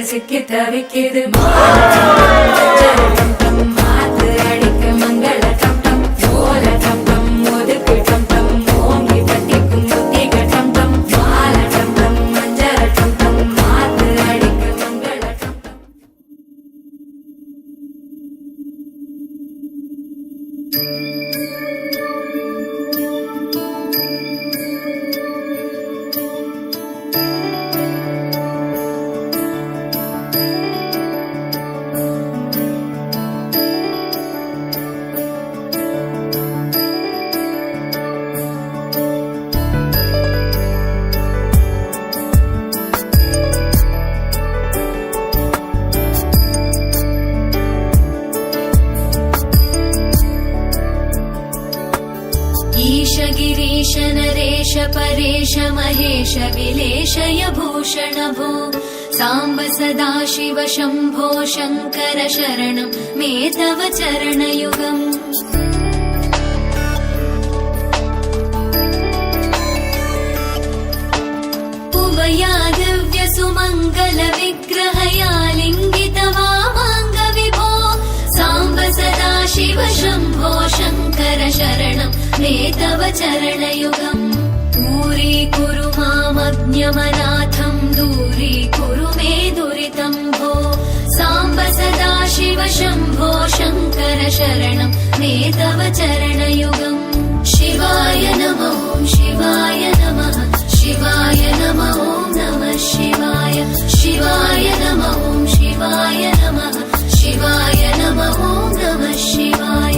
சிக்கி தவிக்குது गिरीश नरेश परेश महेश विलेशय भूषण भो साम्ब सदा शिव शम्भो शङ्कर शरणं मे तव चरणयुगम् उमया दिव्य सुमङ्गल विग्रहया लिङ्गित वामाङ्ग विभो साम्ब सदा शिव शम्भो शङ्कर शरणं मे तव चरणयुगम् दूरीकुरु मामज्ञमनाथं दूरीकुरु मे दुरितं भो साम्ब सदा शिव शम्भो शङ्कर शरणं मे तव चरणयुगम् शिवाय नमः शिवाय नमः शिवाय नमः नमः शिवाय शिवाय नमः शिवाय नमः शिवाय नमः नमः शिवाय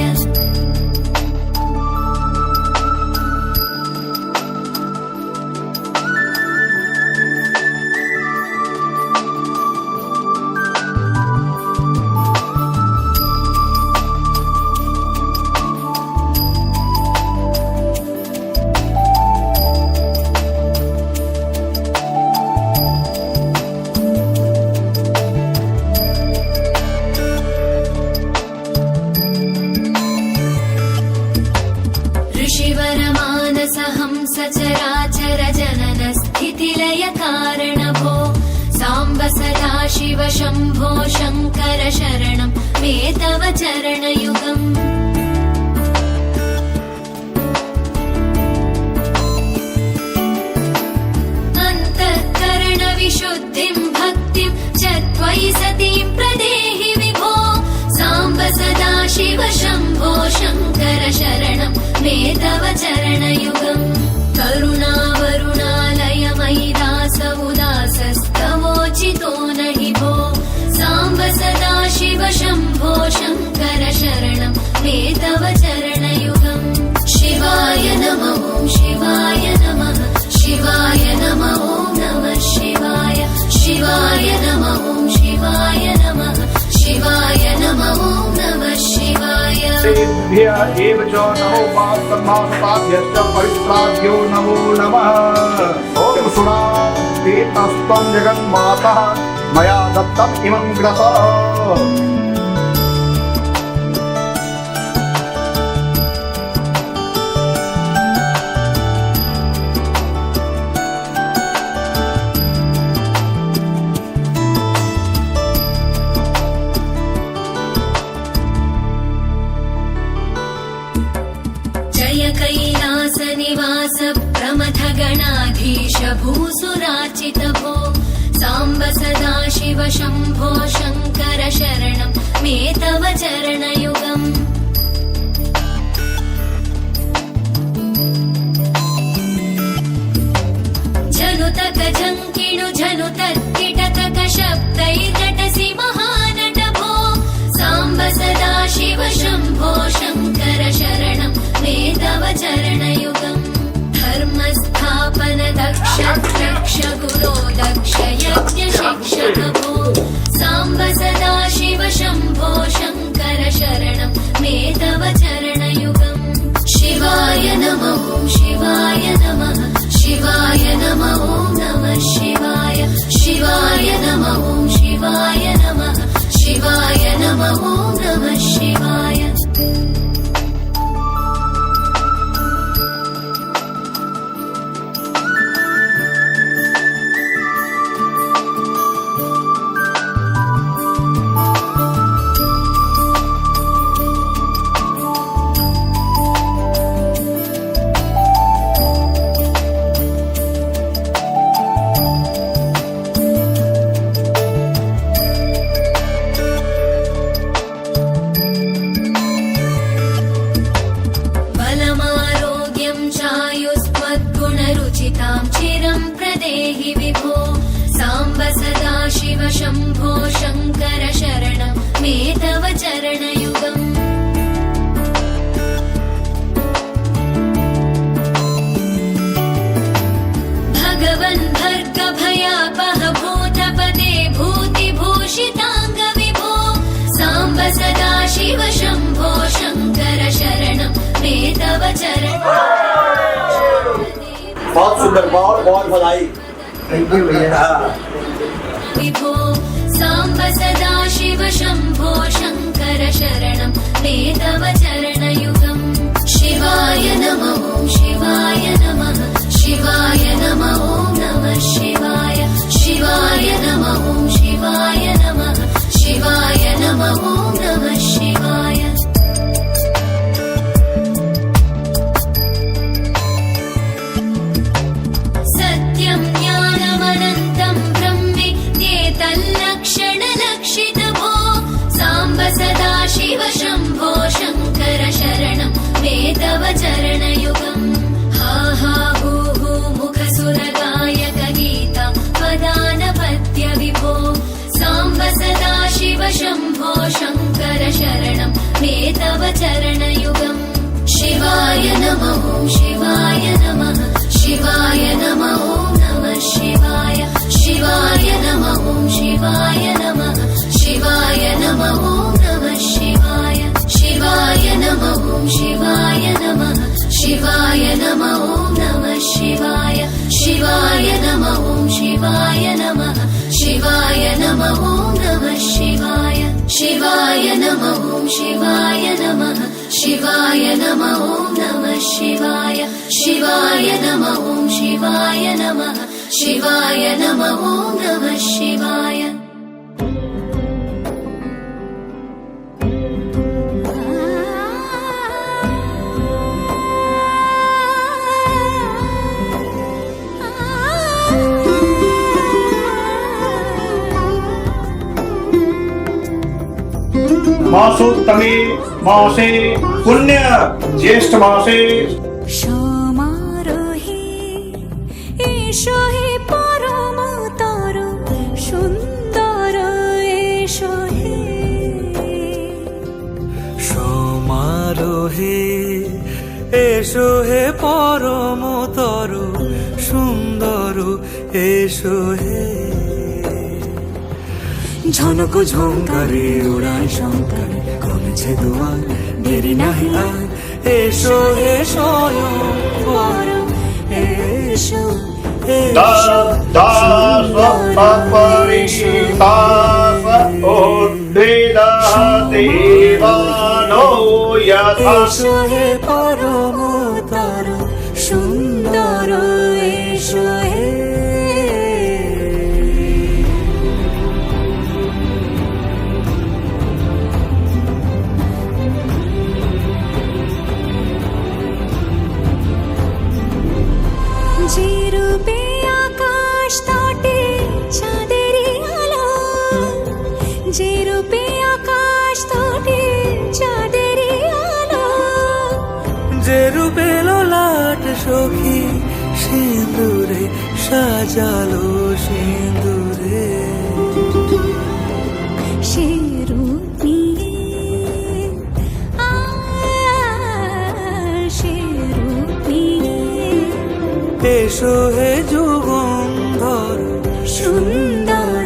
सचराचर जनन स्थितिलय कारण भो साम्ब सदा शिव शम्भो शङ्कर शरणं मे तव चरणयुगम् अन्तःकरण विशुद्धिं भक्तिं च त्वयि सतीं प्रदेहि विभो साम्ब सदा शिव शम्भो शङ्कर शरणं मे तव चरणयुगम् करुणावरुणालय मयि दास उदासस्तवोचितो नहि भो साम्ब सदा शिव शम्भो शङ्कर शरणं मे तव चरणयुगम् शिवाय नमः शिवाय नमः शिवाय नमः नमः शिवाय शिवाय नमः शिवाय नमः शिवाय नमः नमः शिवाय तेभ्य एव च नमो पास्तम्भासताभ्यश्च पवित्राभ्यो नमो नमः ॐ सुरा तीर्थस्त्वं जगन्मातः मया दत्तम् इमं ग्रसः कैलास निवास प्रमथ गणाधीश भूसुरार्चित भो साम्ब सदा शिव शम्भो शङ्कर शरणं मे तव चरणयुगम् जनुत गजङ्किणु जनुत किटक भो साम्ब सदा शिव शम्भो शङ्कर शरणं मे तव चरणयुगम् शिवाय नमः शिवाय नमः शिवाय नमः नमः शिवाय शिवाय नमः शिवाय नमः शिवाय नमः नमः शिवाय चिरं प्रदेहि विभो साम्ब सदा शिव शम्भो शङ्कर शरणं मे तव चरणयुगम् भगवन् भर्ग भयापह भूतपते भूतिभूषिताङ्ग विभो साम्ब सदा शिव शम्भो शङ्कर शरणं मे तव चरणयुगम् बहुत सुंदर बहुत बधाई। थैंक यू भैया। विभो साम्ब सदा शिव शम्भो शङ्कर शरणं मे तव चरणयुगम् शिवाय नमः शिवाय नमः शिवाय नमः नमः शिवाय शिवाय नमः शिवाय नमः शिवाय नमः नमः शिवाय सत्यं ज्ञानमनन्तं ब्रह्मविद्येतल्लक्षणलक्षितभो साम्ब सदा शिव शम्भो शङ्कर शरणं मे तव चरणयुगम् हा हा हू हू मुखसुरगायक गीता वदानपत्य विभो साम्ब सदा शिव शम्भो शङ्कर शरणं मे तव चरणयुगम् शिवाय नमः शिवाय नमः शिवाय नमः नमः शिवाय शिवाय नमः शिवाय नमः शिवाय नमः नमः शिवाय शिवाय नमः शिवाय नमः शिवाय नमः नमः शिवाय शिवाय नमः शिवाय नमः शिवाय नमः नमः शिवाय शिवाय नमः शिवाय नमः शिवाय नमः नमः शिवाय शिवाय नमः शिवाय नमः शिवाय नमः नमः शिवाय मासोत्तमे मासे पुण्य ज्येष्ठ मासे समारोहे एषो हि परमतर सुन्दर एषो हि समारोहे एषो হে পরমতর সুন্দর এসো হে ঝনক ঝঙ্কারে উড়ায় শঙ্কারে কমেছে দুয়ার দেরি নাহি আর এসো হে স্বয়ং বর এসো এসো হে পরমতর সুন্দর এসো হে যে রূপে আকাশ তটে চাঁদেরই আলো যে রূপে আকাশ তটে চাঁদেরই আলো যে রূপে ললাট সখী সিঁদুরে সাজালো সিঁদুরে সে রূপ নিয়ে সে রূপ নিয়ে এসো হে যুগন্ধর সুন্দর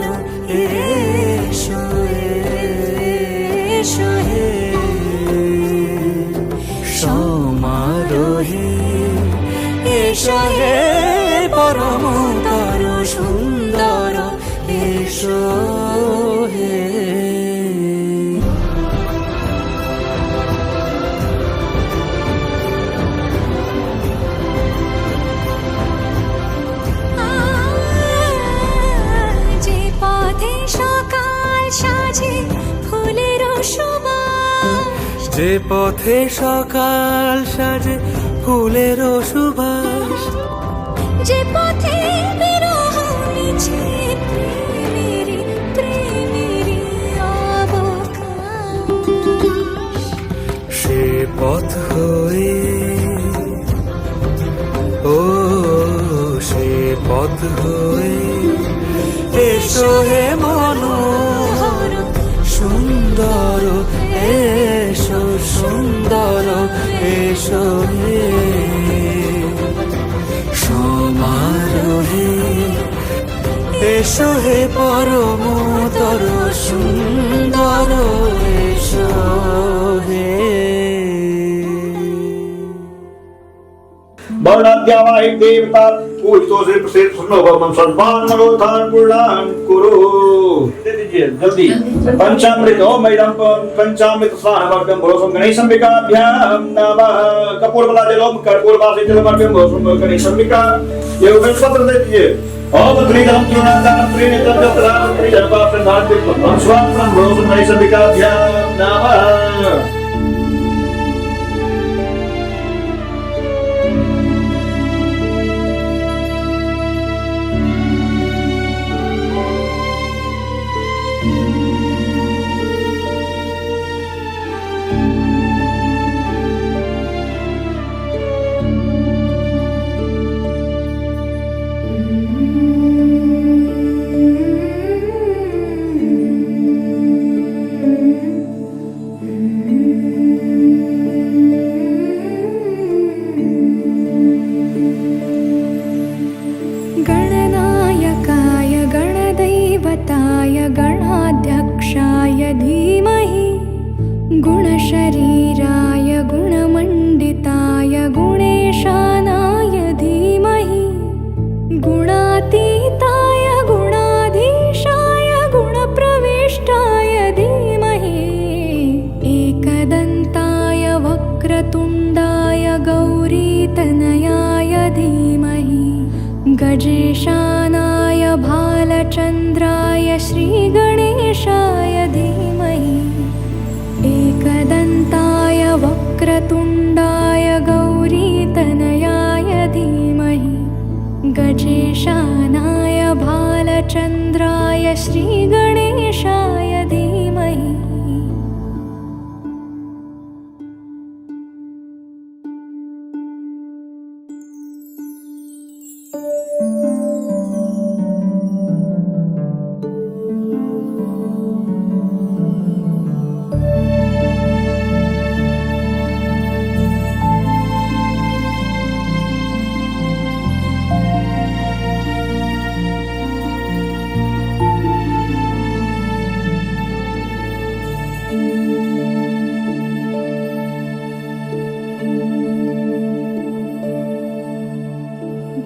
এসো হে। যে পথে সকাল সাজে ফুলের সুবাস, যে পথে সকাল সাজে ফুলের সুবাস, যে পথে বিরহ মিছে প্রেমেরই অবকাশ, সে পথ হয়ে ও সে পথ হয়ে এসো হে মনোহর সুন্দর, এসো সুন্দর, এসো হে সমারোহে, এসো হে পরমতর সুন্দর, এসো হে। वर्णाद्यावाहि देवता पूजितो श्री प्रसिद्ध सुनो भगवान सर्वान मनोधान पूर्णान कुरु। दे दीजिए जल्दी। पंचामृत ओम इदं पंचामृत स्नानमर्घ्यं भोसं गणेशंबिकाभ्यां नमः। कपूर वाला जल ओम कर्पूर वासी जलमर्घ्यं भोसं गणेशंबिका। ये बेलपत्र दे दीजिए। ओम त्रिदलं त्रिनादानं त्रिनेत्रं जपदानं त्रिजनपात्रं धार्मिकं स्वात्मं भोसं गणेशंबिकाभ्यां नमः। गणनायकाय गणदैवताय गणाध्यक्षाय धीमहि, गुणशरीराय गुणमण्डिताय गुणेशानाय धीमहि, गुणातीताय गुणाधीशाय गुणप्रविष्टाय धीमहि, एकदन्ताय वक्रतुण्डाय गौरीतनयाय धीमहि, गजेशानाय भालचन्द्राय श्रीगणेशाय धीमहि, एकदन्ताय वक्रतुण्डाय गौरीतनयाय धीमहि, गजेशानाय भालचन्द्राय श्रीगणेशाय धीमहि।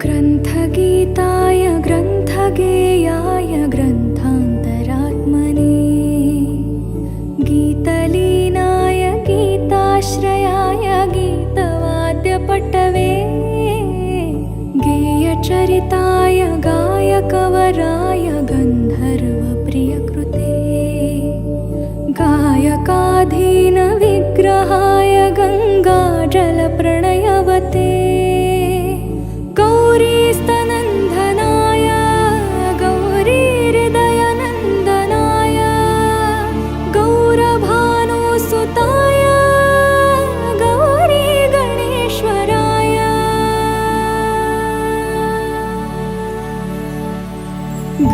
ग्रन्थगीताय ग्रन्थगेयाय ग्रन्थान्तरात्मने, गीतलीनाय गीताश्रयाय गीतवाद्यपटवे, गेयचरिताय गायकवराय गन्धर्वप्रियकृते, गायकाधीनविग्रहाय गङ्गाजलप्रणयवते, गौरीस्तनन्दनाय गौरीहृदयनन्दनाय, गौरभानुसुताय गौरीगणेश्वराय,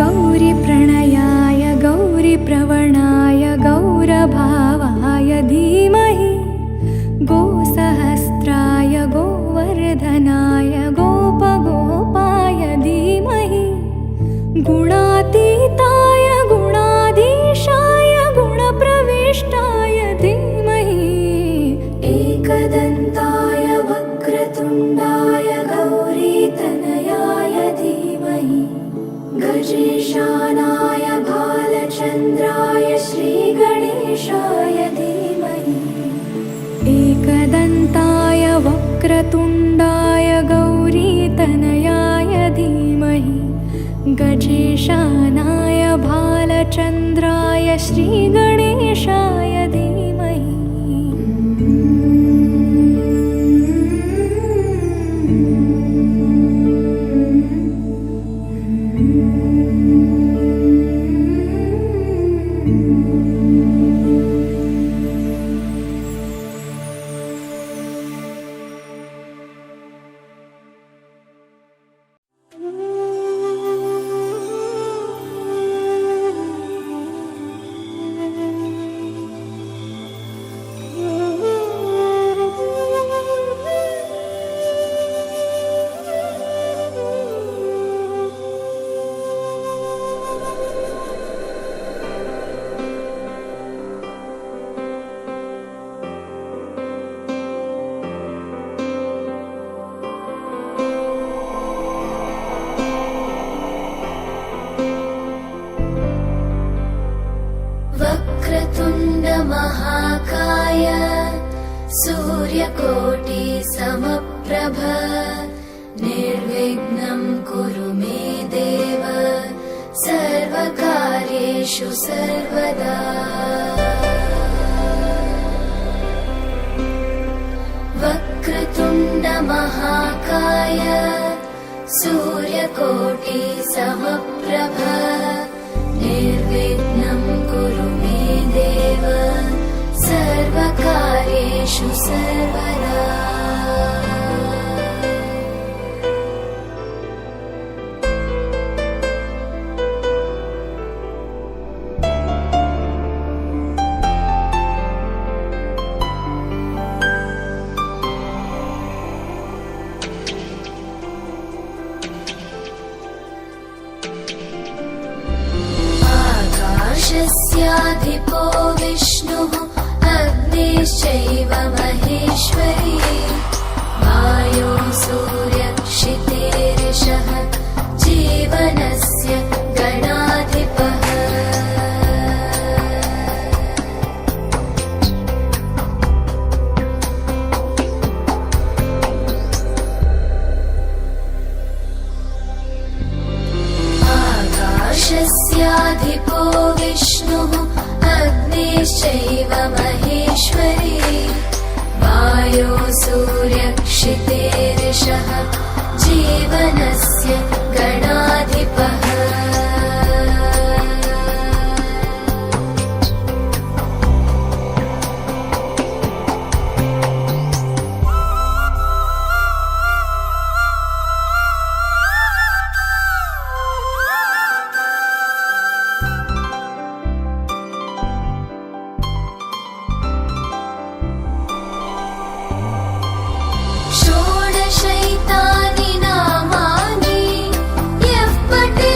गौरीप्रणयाय गौरीप्रवणाय गौरभावाय धीमहि, गोसहस्राय गोवर्धनाय गोपगोपाय धीमहि, गुणातीताय गुणाधीशाय गुणप्रविष्टाय धीमहि, एकदन्ताय वक्रतुण्डाय गौरीतनयाय धीमहि, गजेश ईशानाय बालचन्द्राय श्रीगणेशाय धीमहि एकदन्ताय वक्रतुण्डाय गौरीतनयाय धीमहि गजेशानाय भालचन्द्राय श्रीगणेशाय धीमहि महाकाय सूर्यकोटि समप्रभ निर्विघ्नं कुरु मे देव सर्वकार्येषु सर्वदा वक्रतुण्ड महाकाय सूर्यकोटि समप्रभ निर्विघ्नं कुरु मे देव सर्वकार्येषु सर्वदा आकाशस्याधिपो विष्णुः अग्निश्चैव महेश्वरी वायो सूर्यक्षितेरिषः जीवनस्य गणाधिपः आकाशस्याधिपो विष्णुः अग्निश्चैव महेश्वरी वायो सूर्यक्षितेरिषः जीवनस्य गणाधिपः षोडशैतानि नामानि यः पठेत्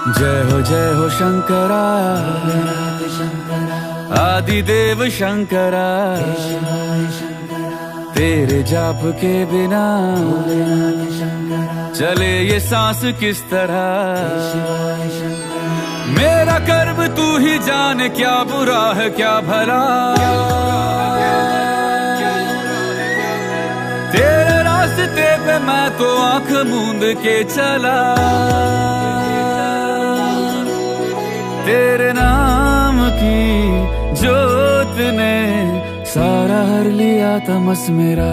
जय हो शंकरा आदिदेव शंकरा तेरे जाप के बिना चले ये सांस किस तरह मेरा कर्म तू ही जाने क्या बुरा है क्या भला तेरे रास्ते पे मैं तो आंख मूंद के चला तेरे नाम की जोत ने सारा हर लिया तमस मेरा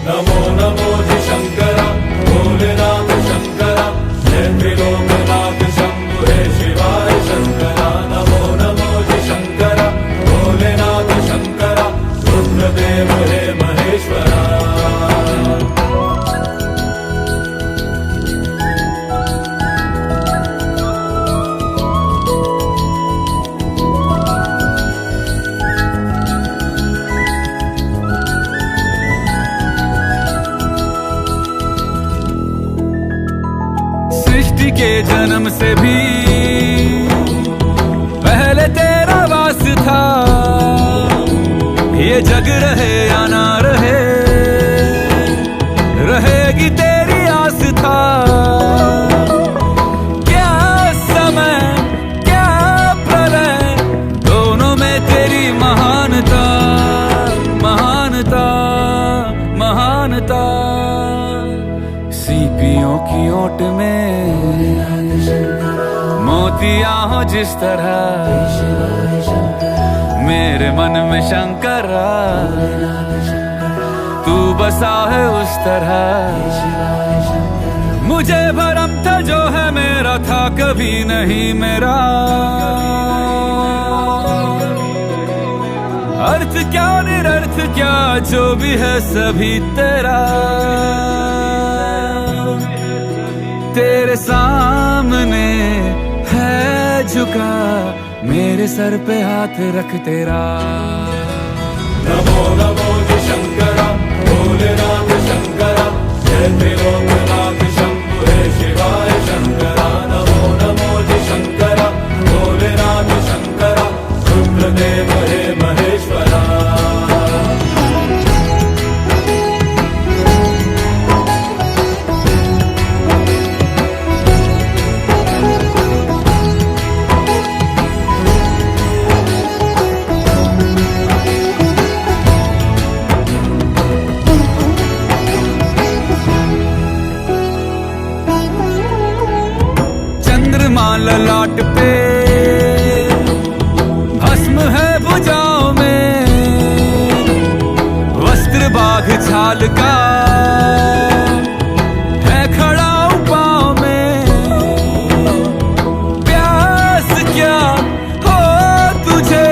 नमो नमो जी शंकरा भोलेनाथ शंकरा जय त्रिलोकनाथ शंभु हे शिवाय शंकरा नमो नमो जी शंकरा भोलेनाथ शंकरा रुद्रदेव हे महेश्वरा के जन्म से भी पहले तेरा वास था ये जग रहे या ना रहे रहेगी तेरी आस था क्या समय क्या प्रलय दोनों में तेरी महानता महानता महानता सीपियों की ओट में मोतिया हो जिस तरह मेरे मन में शंकरा तू बसा है उस तरह मुझे भरम था जो है मेरा था कभी नहीं मेरा अर्थ क्या निरर्थ क्या जो भी है सभी तेरा तेरे सामने है झुका मेरे सर पे हाथ रख तेरा नमो नमो जी शंकरा भोलेनाथ शंकरा जय त्रिलोकनाथ शंभु हे शिवाय शंकरा नमो नमो जी शंकरा भोलेनाथ शंकरा रुद्रदेव हे महेश्वरा ललाट पे भस्म है भुजाओं में वस्त्र बाघ छाल का है खड़ा पाँव में प्यास क्या हो तुझे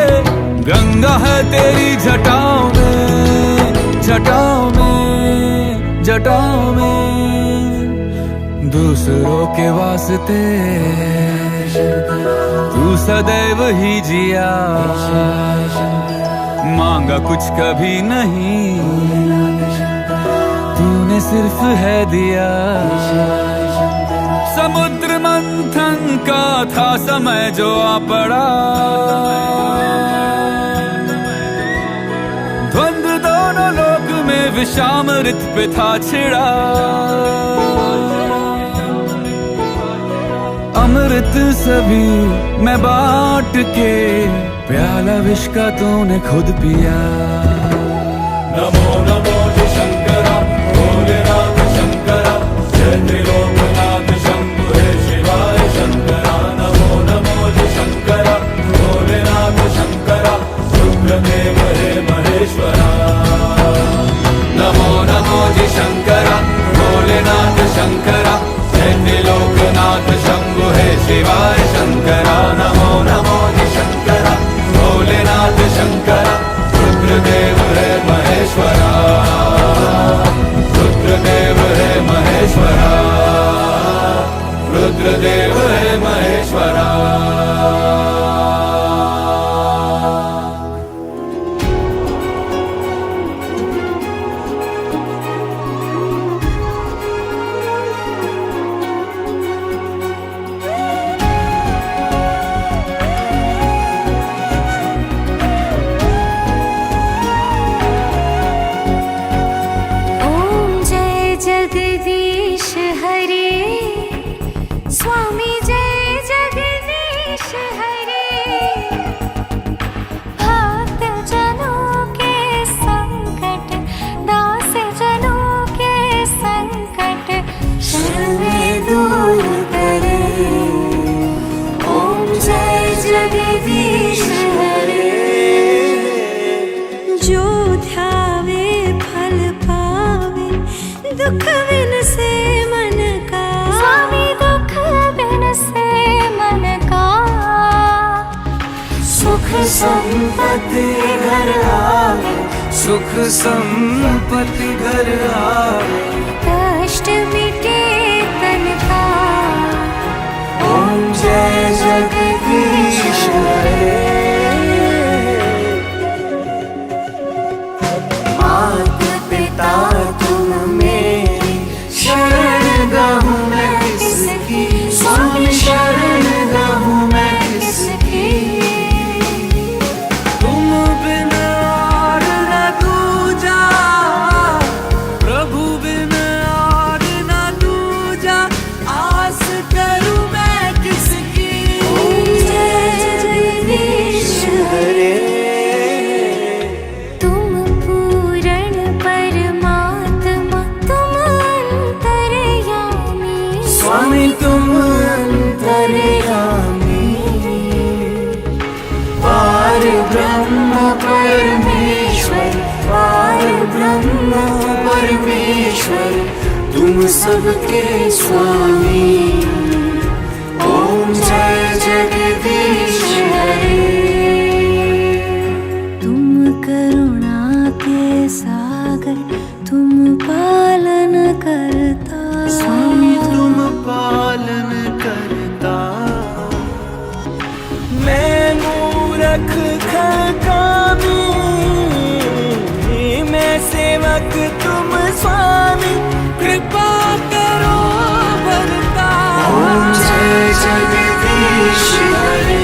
गंगा है तेरी जटाओं में जटाओं में जटाओं में दूसरों के वास्ते तू सदैव ही जिया मांगा कुछ कभी नहीं तूने सिर्फ है दिया समुद्र मंथन का था समय जो आ पड़ा द्वंद दोनों लोक में विषामृत पे था छिड़ा अमृत सभी मैं बांट के प्याला विष का तूने खुद पिया नमो नमो जी शंकरा भोलेनाथ शंकरा जय त्रिलोकनाथ शंभु हे शिवाय शंकरा नमो नमो जी शंकरा भोलेनाथ शंकरा रुद्रदेव हे महेश्वरा नमो नमो जी शंकरा भोलेनाथ शंकरा जय त्रिलोकनाथ शंभु हे शिवाय शंकरा नमो नमो जी शंकरा भोलेनाथ शंकरा रुद्रदेव हे महेश्वरा रुद्रदेव हे महेश्वरा रुद्रदेव हे महेश्वरा स्वामी जय जगदीश हरे भक्त जनों के संकट दास जनों के संकट शरण में दूर करे ओम जय जगदीश हरे जो ध्यावे फल पावे दुख बिन से मन का स्वामी दुख बिन से मन का सुख संपत्ति घर आवे सुख संपत्ति घर आवे कष्ट मिटे तन का ओम जय जगदीश हरे मात पिता तुम मेरी शरण गहूँ मैं किसकी स्वामी शरण गहूँ मैं किसकी तुम बिन और न दूजा प्रभु बिन और न दूजा आस करूं मैं किसकी जय जगदीश हरे तुम पूर्ण परमात्मा तुम अंतर्यामी स्वामी तुम अंतर्यामी पार ब्रह्म परमेश्वर पार ब्रह्म परमेश्वर तुम सबके स्वामी ओम जय जगदीश हरे तुम करुणा के सागर तुम पालन करता स्वामी तुम पालन करता मैं मूर्ख खकामी मैं सेवक तुम स्वामी कृपा करो भरता ओम जय जगदीश हरे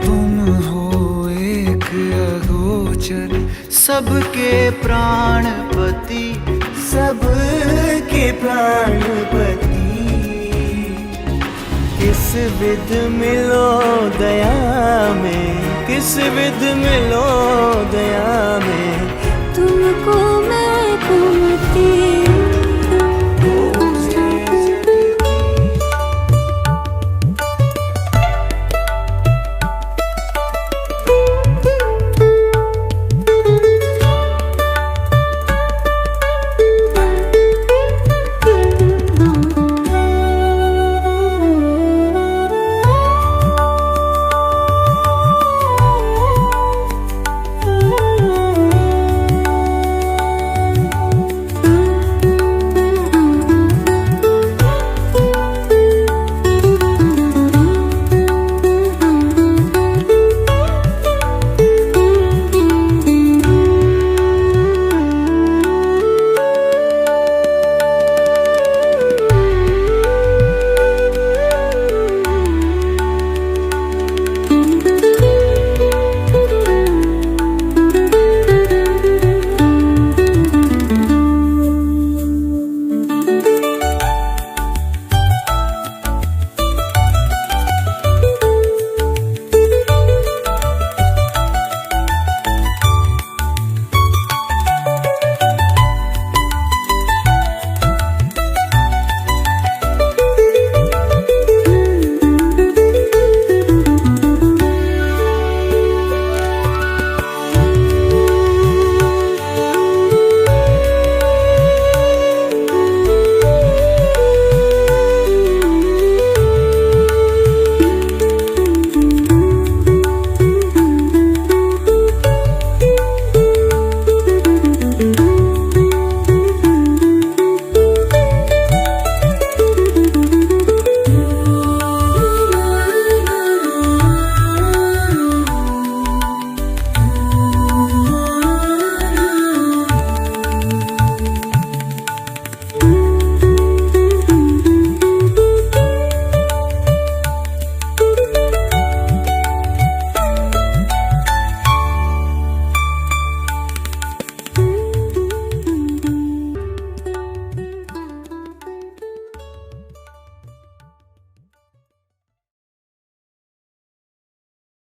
तुम हो एक अगोचर सबके प्राणपति सबके प्राणपति किस विध मिलो दया में किस विध मिलो दया में तुमको मैं कुमति